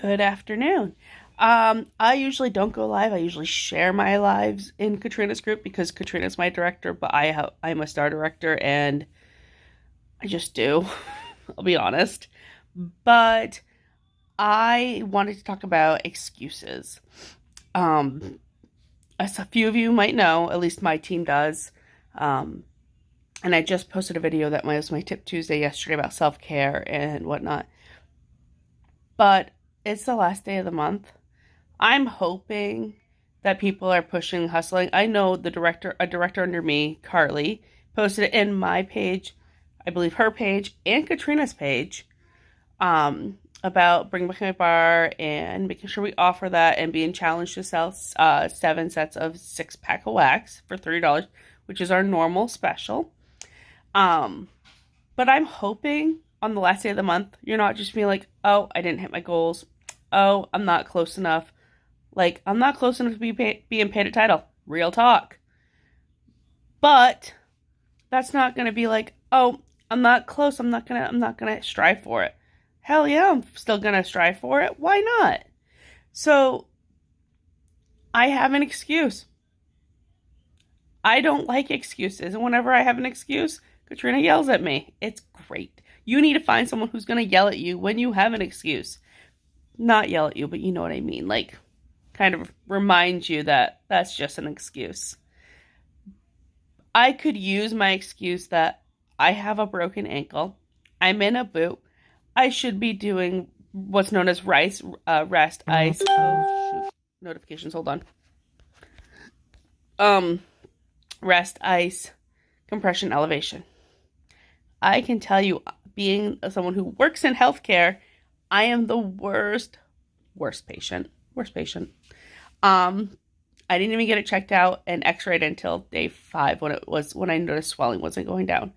Good afternoon. I usually don't go live. I usually share my lives in Katrina's group because Katrina's my director, but I'm a star director and I just do. I'll be honest. But I wanted to talk about excuses. Um, as a few of you might know, at least my team does. Um, and I just posted a video that was my Tip Tuesday yesterday about self-care and whatnot. But it's the last day of the month. I'm hoping that people are pushing hustling. I know a director under me, Carly, posted it in my page, I believe her page, and Katrina's page, about Bring Back My Bar and making sure we offer that and being challenged to sell 7 sets of 6-pack of wax for $30, which is our normal special. But I'm hoping on the last day of the month, you're not just being like, oh, I didn't hit my goals. Oh, I'm not close enough. Like, I'm not close enough to being paid a title. Real talk. But that's not going to be like, oh, I'm not close. I'm not going to strive for it. Hell yeah, I'm still going to strive for it. Why not? So I have an excuse. I don't like excuses. And whenever I have an excuse, Katrina yells at me. It's great. You need to find someone who's going to yell at you when you have an excuse. Not yell at you, but you know what I mean. Like, kind of remind you that that's just an excuse. I could use my excuse that I have a broken ankle. I'm in a boot. I should be doing what's known as rest, ice. Oh, shoot. Notifications, hold on. Rest, ice, compression, elevation. I can tell you, being someone who works in healthcare, I am the worst patient. I didn't even get it checked out and x-rayed until day 5 when I noticed swelling wasn't going down.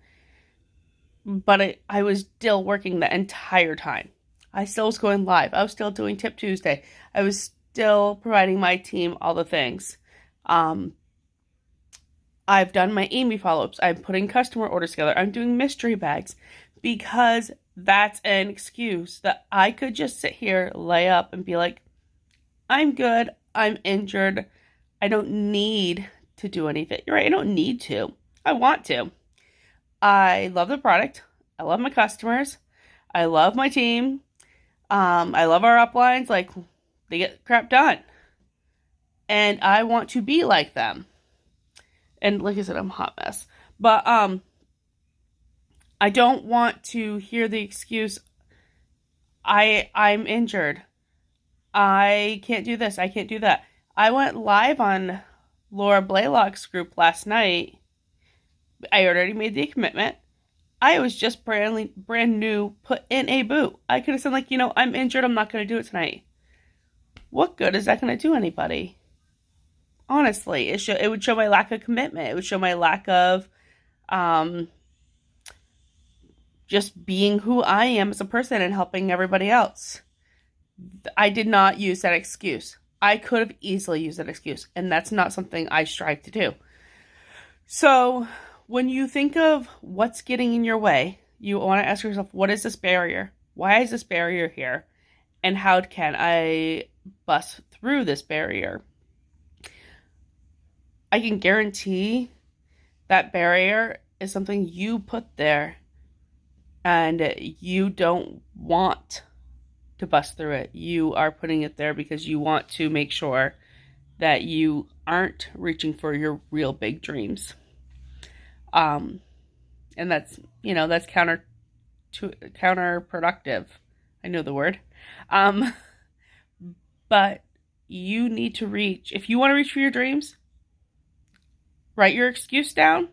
But I was still working the entire time. I still was going live. I was still doing Tip Tuesday. I was still providing my team all the things. I've done my Amy follow-ups. I'm putting customer orders together. I'm doing mystery bags because that's an excuse that I could just sit here, lay up, and be like, I'm good. I'm injured. I don't need to do anything. You're right. I don't need to. I want to. I love the product. I love my customers. I love my team. I love our uplines. Like, they get crap done. And I want to be like them. And like I said, I'm a hot mess. But I don't want to hear the excuse, I'm injured. I can't do this. I can't do that. I went live on Laura Blaylock's group last night. I already made the commitment. I was just brand new, put in a boot. I could have said, like, I'm injured. I'm not going to do it tonight. What good is that going to do anybody? Honestly, it would show my lack of commitment. It would show my lack of just being who I am as a person and helping everybody else. I did not use that excuse. I could have easily used that excuse, and that's not something I strive to do. So when you think of what's getting in your way, you want to ask yourself, what is this barrier? Why is this barrier here? And how can I bust through this barrier? I can guarantee that barrier is something you put there and you don't want to bust through it. You are putting it there because you want to make sure that you aren't reaching for your real big dreams. And that's counterproductive. I know the word. But you need to reach, if you want to reach for your dreams, write your excuse down.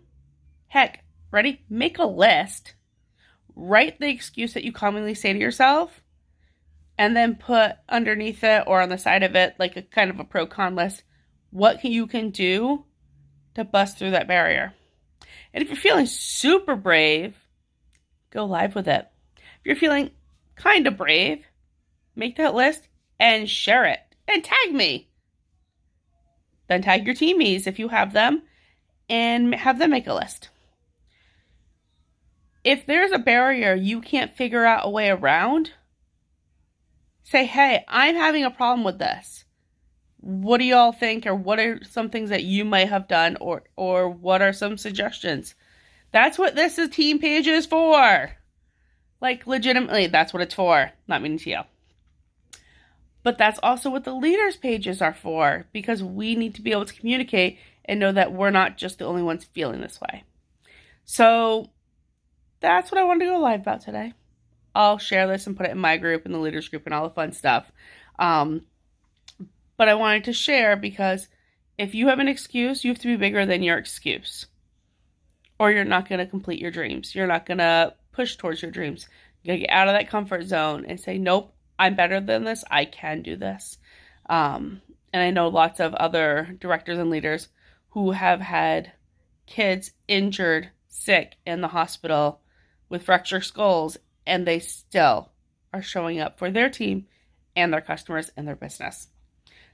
Heck, ready? Make a list. Write the excuse that you commonly say to yourself, and then put underneath it or on the side of it, like a kind of a pro-con list, what you can do to bust through that barrier. And if you're feeling super brave, go live with it. If you're feeling kind of brave, make that list and share it. And tag me. Then tag your teamies if you have them, and have them make a list. If there's a barrier you can't figure out a way around, Say, hey, I'm having a problem with this. What do y'all think, or what are some things that you might have done, or what are some suggestions? That's what this is team page is for. Like, legitimately, that's what it's for. Not meaning to yell. But that's also what the leaders pages are for, because we need to be able to communicate and know that we're not just the only ones feeling this way. So that's what I wanted to go live about today. I'll share this and put it in my group and the leaders group and all the fun stuff. But I wanted to share because if you have an excuse, you have to be bigger than your excuse. Or you're not going to complete your dreams. You're not going to push towards your dreams. You got to get out of that comfort zone and say, nope, I'm better than this. I can do this. And I know lots of other directors and leaders who have had kids injured, sick in the hospital with fractured skulls, and they still are showing up for their team and their customers and their business.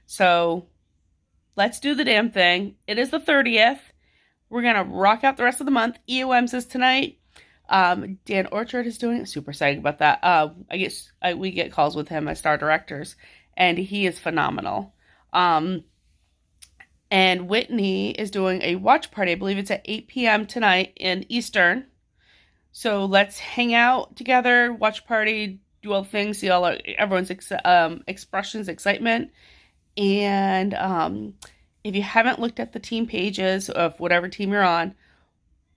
So let's do the damn thing. It is the 30th. We're going to rock out the rest of the month. EOMs is tonight. Dan Orchard is doing it. Super excited about that. We get calls with him as star directors, and he is phenomenal. And Whitney is doing a watch party. I believe it's at 8 p.m. tonight in Eastern. So let's hang out together, watch party, do all the things, see all everyone's expressions, excitement. And if you haven't looked at the team pages of whatever team you're on,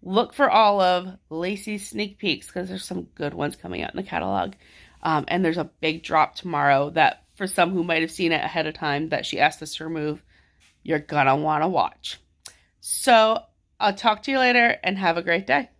look for all of Lacey's sneak peeks, because there's some good ones coming out in the catalog. And there's a big drop tomorrow that for some who might have seen it ahead of time that she asked us to remove, you're gonna want to watch. So I'll talk to you later and have a great day.